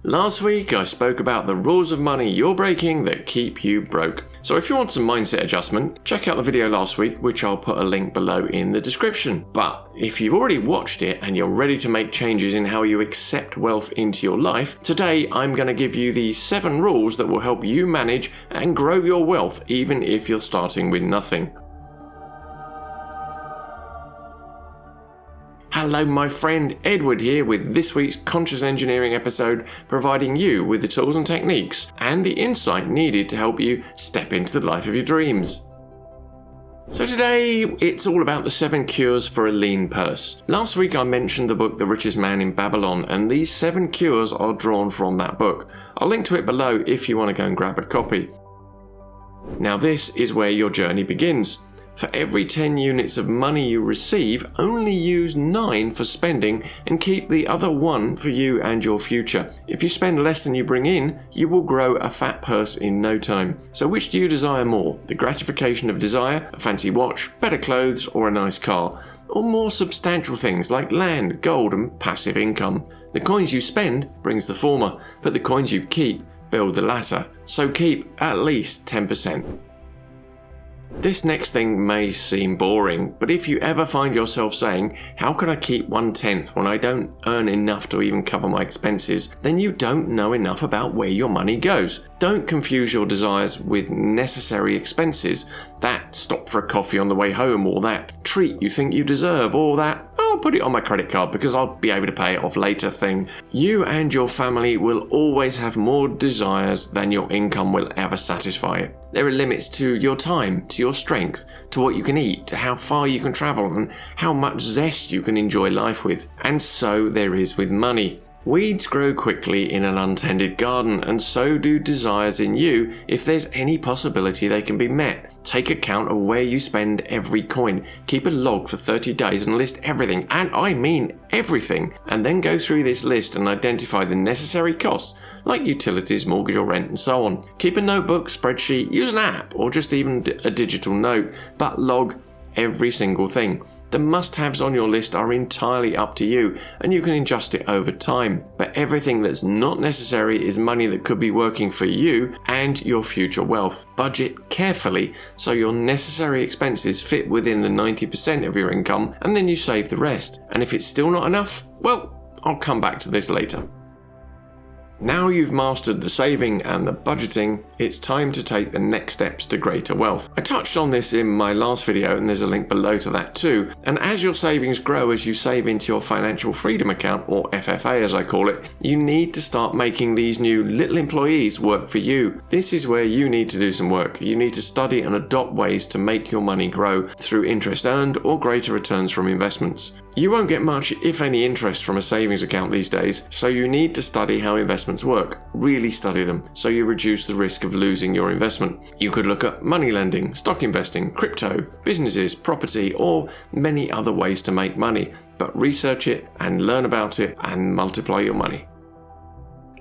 Last week I spoke about the rules of money you're breaking that keep you broke. So if you want some mindset adjustment, check out the video last week, which I'll put a link below in the description. But if you've already watched it and you're ready to make changes in how you accept wealth into your life, today I'm going to give you the 7 rules that will help you manage and grow your wealth even if you're starting with nothing. Hello my friend, Edward here with this week's Conscious Engineering episode, providing you with the tools and techniques and the insight needed to help you step into the life of your dreams. So today, it's all about the 7 cures for a lean purse. Last week I mentioned the book The Richest Man in Babylon, and these 7 cures are drawn from that book. I'll link to it below if you want to go and grab a copy. Now this is where your journey begins. For every 10 units of money you receive, only use 9 for spending and keep the other 1 for you and your future. If you spend less than you bring in, you will grow a fat purse in no time. So which do you desire more? The gratification of desire, a fancy watch, better clothes, or a nice car? Or more substantial things like land, gold, and passive income? The coins you spend brings the former, but the coins you keep build the latter. So keep at least 10%. This next thing may seem boring, but if you ever find yourself saying, how can I keep 1/10 when I don't earn enough to even cover my expenses, then you don't know enough about where your money goes. Don't confuse your desires with necessary expenses, that stop for a coffee on the way home, or that treat you think you deserve, or that I'll put it on my credit card because I'll be able to pay it off later thing. You and your family will always have more desires than your income will ever satisfy. There are limits to your time, to your strength, to what you can eat, to how far you can travel, and how much zest you can enjoy life with. And so there is with money. Weeds grow quickly in an untended garden, and so do desires in you if there's any possibility they can be met. Take account of where you spend every coin. Keep a log for 30 days and list everything, and I mean everything, and then go through this list and identify the necessary costs, like utilities, mortgage or rent, and so on. Keep a notebook, spreadsheet, use an app, or just even a digital note, but log every single thing. The must-haves on your list are entirely up to you, and you can adjust it over time. But everything that's not necessary is money that could be working for you and your future wealth. Budget carefully so your necessary expenses fit within the 90% of your income, and then you save the rest. And if it's still not enough, well, I'll come back to this later. Now you've mastered the saving and the budgeting, it's time to take the next steps to greater wealth. I touched on this in my last video, and there's a link below to that too. And as your savings grow as you save into your financial freedom account, or FFA as I call it, you need to start making these new little employees work for you. This is where you need to do some work. You need to study and adopt ways to make your money grow through interest earned or greater returns from investments. You won't get much, if any, interest from a savings account these days, so you need to study how investments work. Really study them, so you reduce the risk of losing your investment. You could look at money lending, stock investing, crypto, businesses, property, or many other ways to make money, but research it and learn about it and multiply your money.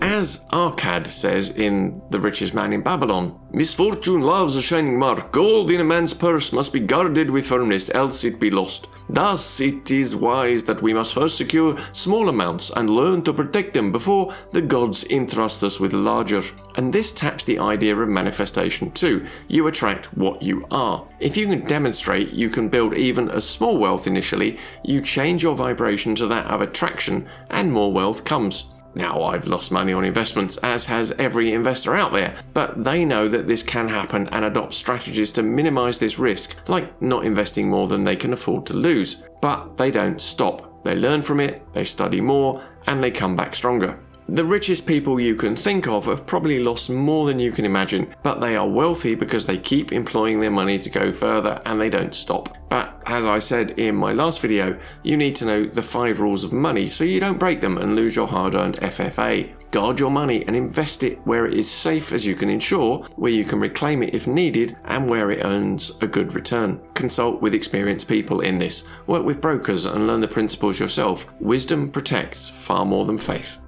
As Arcad says in The Richest Man in Babylon, misfortune loves a shining mark. Gold in a man's purse must be guarded with firmness, else it be lost. Thus it is wise that we must first secure small amounts and learn to protect them before the gods entrust us with larger. And this taps the idea of manifestation too. You attract what you are. If you can demonstrate you can build even a small wealth initially, you change your vibration to that of attraction and more wealth comes. Now, I've lost money on investments, as has every investor out there, but they know that this can happen and adopt strategies to minimize this risk, like not investing more than they can afford to lose. But they don't stop. They learn from it, they study more, and they come back stronger. The richest people you can think of have probably lost more than you can imagine, but they are wealthy because they keep employing their money to go further and they don't stop. But as I said in my last video, you need to know the 5 rules of money so you don't break them and lose your hard-earned FFA. Guard your money and invest it where it is safe as you can ensure, where you can reclaim it if needed, and where it earns a good return. Consult with experienced people in this. Work with brokers and learn the principles yourself. Wisdom protects far more than faith.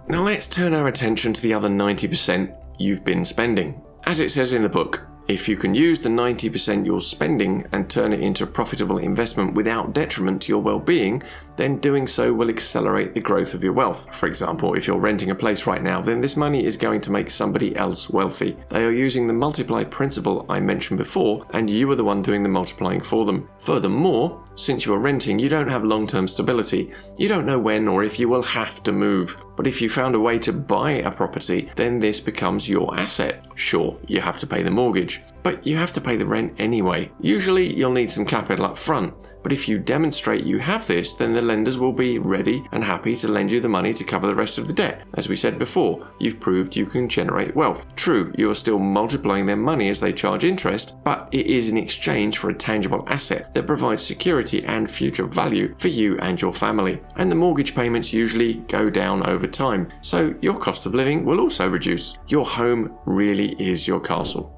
Now let's turn our attention to the other 90% you've been spending. As it says in the book, If you can use the 90% you're spending and turn it into a profitable investment without detriment to your well-being, then doing so will accelerate the growth of your wealth. For example, if you're renting a place right now, then this money is going to make somebody else wealthy. They are using the multiply principle I mentioned before, and you are the one doing the multiplying for them. Furthermore, since you are renting, you don't have long-term stability. You don't know when or if you will have to move. But if you found a way to buy a property, then this becomes your asset. Sure, you have to pay the mortgage, but you have to pay the rent anyway. Usually, you'll need some capital up front. But if you demonstrate you have this, then the lenders will be ready and happy to lend you the money to cover the rest of the debt. As we said before, you've proved you can generate wealth. True, you are still multiplying their money as they charge interest, but it is in exchange for a tangible asset that provides security and future value for you and your family. And the mortgage payments usually go down over time, so your cost of living will also reduce. Your home really is your castle.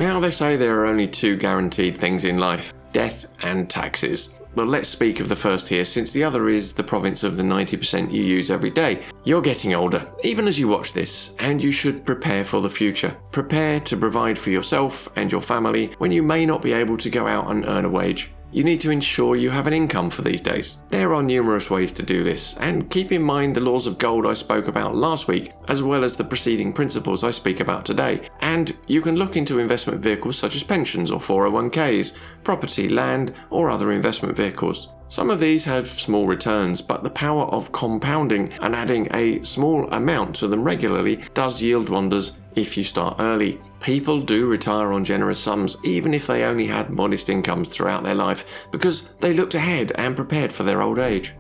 Now, they say there are only two guaranteed things in life: death and taxes. Well, let's speak of the first here, since the other is the province of the 90% you use every day. You're getting older, even as you watch this, and you should prepare for the future. Prepare to provide for yourself and your family when you may not be able to go out and earn a wage. You need to ensure you have an income for these days. There are numerous ways to do this, and keep in mind the laws of gold I spoke about last week, as well as the preceding principles I speak about today. And you can look into investment vehicles such as pensions or 401ks, property, land, or other investment vehicles. Some of these have small returns, but the power of compounding and adding a small amount to them regularly does yield wonders if you start early. People do retire on generous sums, even if they only had modest incomes throughout their life, because they looked ahead and prepared for their old age.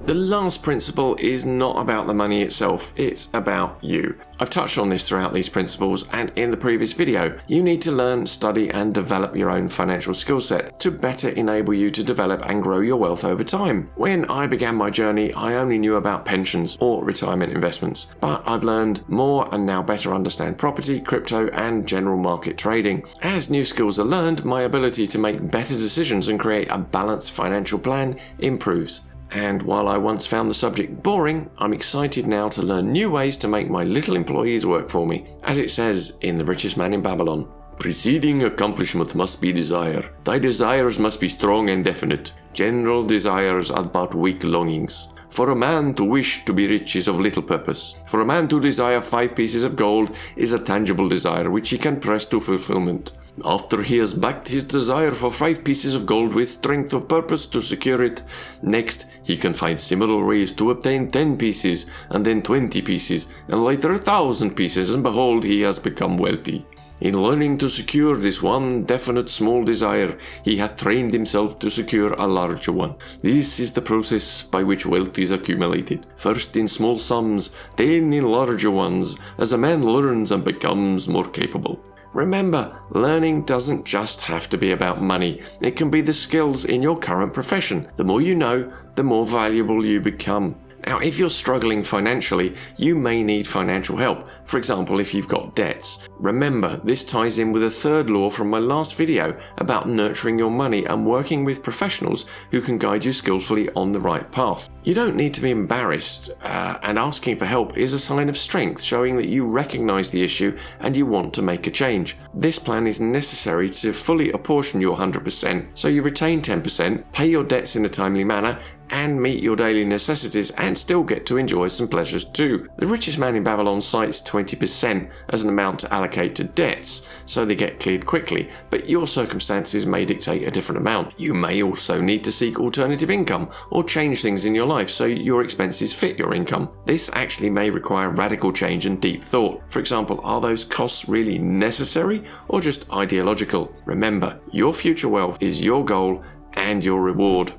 The last principle is not about the money itself, it's about you. I've touched on this throughout these principles and in the previous video. You need to learn, study and develop your own financial skill set to better enable you to develop and grow your wealth over time. When I began my journey, I only knew about pensions or retirement investments, but I've learned more and now better understand property, crypto and general market trading. As new skills are learned, my ability to make better decisions and create a balanced financial plan improves. And while I once found the subject boring, I'm excited now to learn new ways to make my little employees work for me. As it says in The Richest Man in Babylon, "Preceding accomplishment must be desire. Thy desires must be strong and definite. General desires are but weak longings. For a man to wish to be rich is of little purpose. For a man to desire 5 pieces of gold is a tangible desire which he can press to fulfillment. After he has backed his desire for 5 pieces of gold with strength of purpose to secure it, next he can find similar ways to obtain 10 pieces, and then 20 pieces, and later 1,000 pieces, and behold, he has become wealthy. In learning to secure this one definite small desire, he hath trained himself to secure a larger one. This is the process by which wealth is accumulated, first in small sums, then in larger ones, as a man learns and becomes more capable." Remember, learning doesn't just have to be about money. It can be the skills in your current profession. The more you know, the more valuable you become. Now, if you're struggling financially, you may need financial help. For example, if you've got debts. Remember, this ties in with a third law from my last video about nurturing your money and working with professionals who can guide you skillfully on the right path. You don't need to be embarrassed, and asking for help is a sign of strength, showing that you recognize the issue and you want to make a change. This plan is necessary to fully apportion your 100%, so you retain 10%, pay your debts in a timely manner, and meet your daily necessities and still get to enjoy some pleasures too. The Richest Man in Babylon cites 20% as an amount to allocate to debts, so they get cleared quickly, but your circumstances may dictate a different amount. You may also need to seek alternative income or change things in your life so your expenses fit your income. This actually may require radical change and deep thought. For example, are those costs really necessary or just ideological? Remember, your future wealth is your goal and your reward.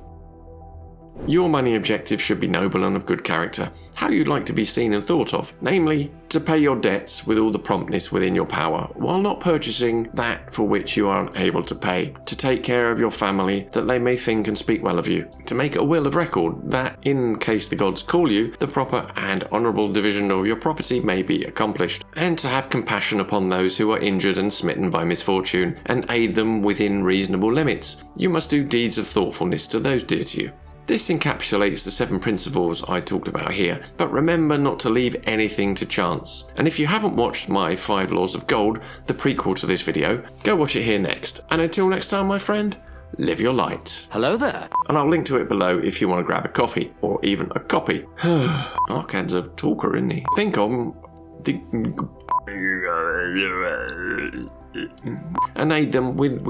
Your money objective should be noble and of good character, how you'd like to be seen and thought of, namely, to pay your debts with all the promptness within your power, while not purchasing that for which you are unable to pay, to take care of your family that they may think and speak well of you, to make a will of record that, in case the gods call you, the proper and honourable division of your property may be accomplished, and to have compassion upon those who are injured and smitten by misfortune, and aid them within reasonable limits. You must do deeds of thoughtfulness to those dear to you. This encapsulates the 7 principles I talked about here, but remember not to leave anything to chance. And if you haven't watched my 5 Laws of Gold, the prequel to this video, go watch it here next. And until next time, my friend, live your light. Hello there. And I'll link to it below if you want to grab a coffee, or even a copy. Arkad's a talker, isn't he? Think on the... and aid them with